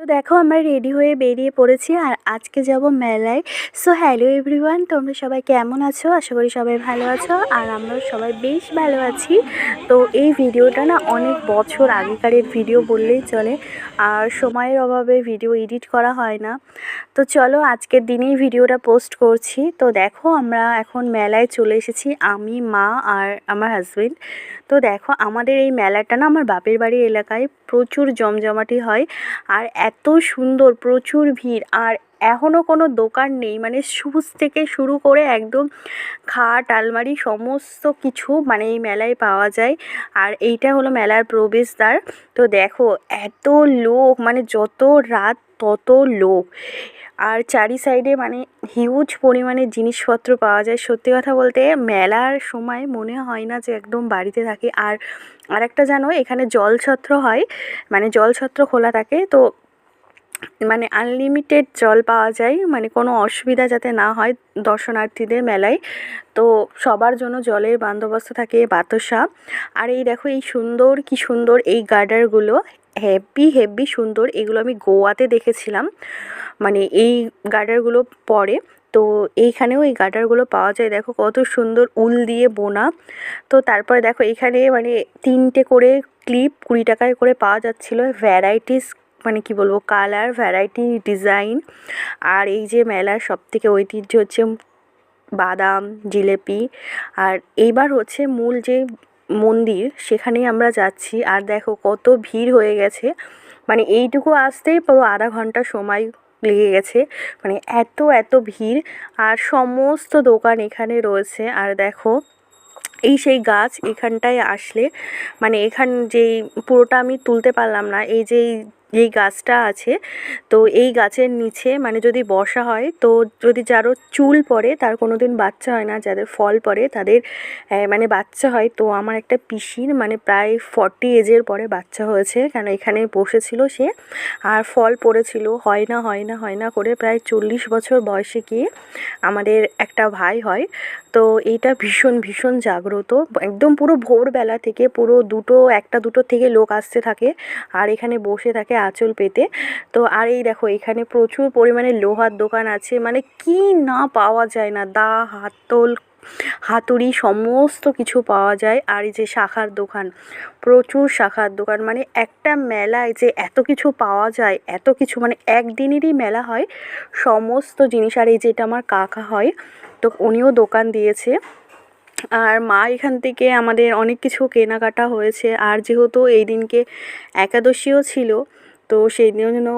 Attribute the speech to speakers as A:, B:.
A: তো দেখো আমরা রেডি হয়ে বেরিয়ে পড়েছি আর আজকে যাব মেলায়। সো হ্যালো এভরিওয়ান, তোমরা সবাই কেমন আছো? আশা করি সবাই ভালো আছো আর আমরাও সবাই বেশ ভালো আছি। তো এই ভিডিওটা না অনেক বছর আগেকারের ভিডিও বললেই চলে, আর সময়ের অভাবে ভিডিও এডিট করা হয় না। তো চলো আজকের দিনেই ভিডিওটা পোস্ট করছি। তো দেখো আমরা এখন মেলায় চলে এসেছি, আমি, মা আর আমার হাজবেন্ড। তো দেখো আমাদের এই মেলাটা না আমার বাপের বাড়ির এলাকায় প্রচুর জমজমাটি হয় আর এত সুন্দর, প্রচুর ভিড়। আর এখনও কোনো দোকান নেই, মানে শুজ থেকে শুরু করে একদম খাট আলমারি সমস্ত কিছু মানে এই মেলায় পাওয়া যায়। আর এইটা হলো মেলার প্রবেশদ্বার। তো দেখো এত লোক, মানে যত রাত তত লোক, আর চারি সাইডে মানে হিউজ পরিমাণে জিনিসপত্র পাওয়া যায়। সত্যি কথা বলতে মেলার সময় মনে হয় না যে একদম বাড়িতে থাকি। আর আরেকটা জানো, এখানে জলছত্র হয়, মানে জলছত্র খোলা থাকে। তো মানে আনলিমিটেড জল পাওয়া যায়, মানে কোনো অসুবিধা যাতে না হয় দর্শনার্থীদের মেলায়। তো সবার জন্য জলের বন্দোবস্ত থাকে, বাতাসা। আর এই দেখো এই সুন্দর, কি সুন্দর এই গার্ডারগুলো, হেভি হেভি সুন্দর। এগুলো আমি গোয়াতে দেখেছিলাম, মানে এই গার্ডারগুলো পরে। তো এইখানেও এই গার্ডারগুলো পাওয়া যায়, দেখো কত সুন্দর উল দিয়ে বোনা। তো তারপরে দেখো এখানে মানে 3টে করে ক্লিপ 20 টাকায় করে পাওয়া যাচ্ছিলো। ভ্যারাইটিস, মানে কি বলবো, কালার, ভ্যারাইটি, ডিজাইন। আর এই যে মেলার সবথেকে ঐতিহ্য হচ্ছে বাদাম, জিলেপি। আর এইবার হচ্ছে মূল যে মন্দির, সেখানেই আমরা যাচ্ছি। আর দেখো কত ভিড় হয়ে গেছে, মানে এইটুকু আসতেই পুরো আধা ঘন্টা সময় লেগে গেছে, মানে এত এত ভিড়। আর সমস্ত দোকান এখানে রয়েছে। আর দেখো এই সেই গাছ, এখানটায় আসলে মানে এখান যেই পুরোটা আমি তুলতে পারলাম না, এই যে যেই গাছটা আছে, তো এই গাছের নিচে মানে যদি বসা হয়, তো যদি যারও চুল পড়ে তার কোনো দিন বাচ্চা হয় না, যাদের ফল পড়ে তাদের মানে বাচ্চা হয়। তো আমার একটা পিসির মানে প্রায় 40 এজের পরে বাচ্চা হয়েছে, কেন এখানে বসেছিল সে, আর ফল পড়েছিল, হয় না হয় না হয় না করে প্রায় 40 বছর বয়সে গিয়ে আমাদের একটা ভাই হয়। তো এইটা ভীষণ ভীষণ জাগ্রত, একদম পুরো ভোরবেলা থেকে, পুরো 1টা 2টো থেকে লোক আসতে থাকে আর এখানে বসে থাকে আঁচল পেতে। তো আর এই দেখো এখানে প্রচুর পরিমাণে লোহার দোকান আছে, মানে কি না পাওয়া যায় না, দা, হাতল, হাতুড়ি সমস্ত কিছু পাওয়া যায়। আর এই যে শাখার দোকান, প্রচুর শাখার দোকান, মানে একটা মেলায় যে এত কিছু পাওয়া যায়, এত কিছু, মানে একদিনেরই মেলা হয় সমস্ত জিনিস। আর এই যে এটা আমার কাকা হয়, তো উনিও দোকান দিয়েছে। আর মা এখান থেকে আমাদের অনেক কিছু কেনাকাটা হয়েছে। আর যেহেতু এই দিনকে একাদশীও ছিল, তো সেই জন্য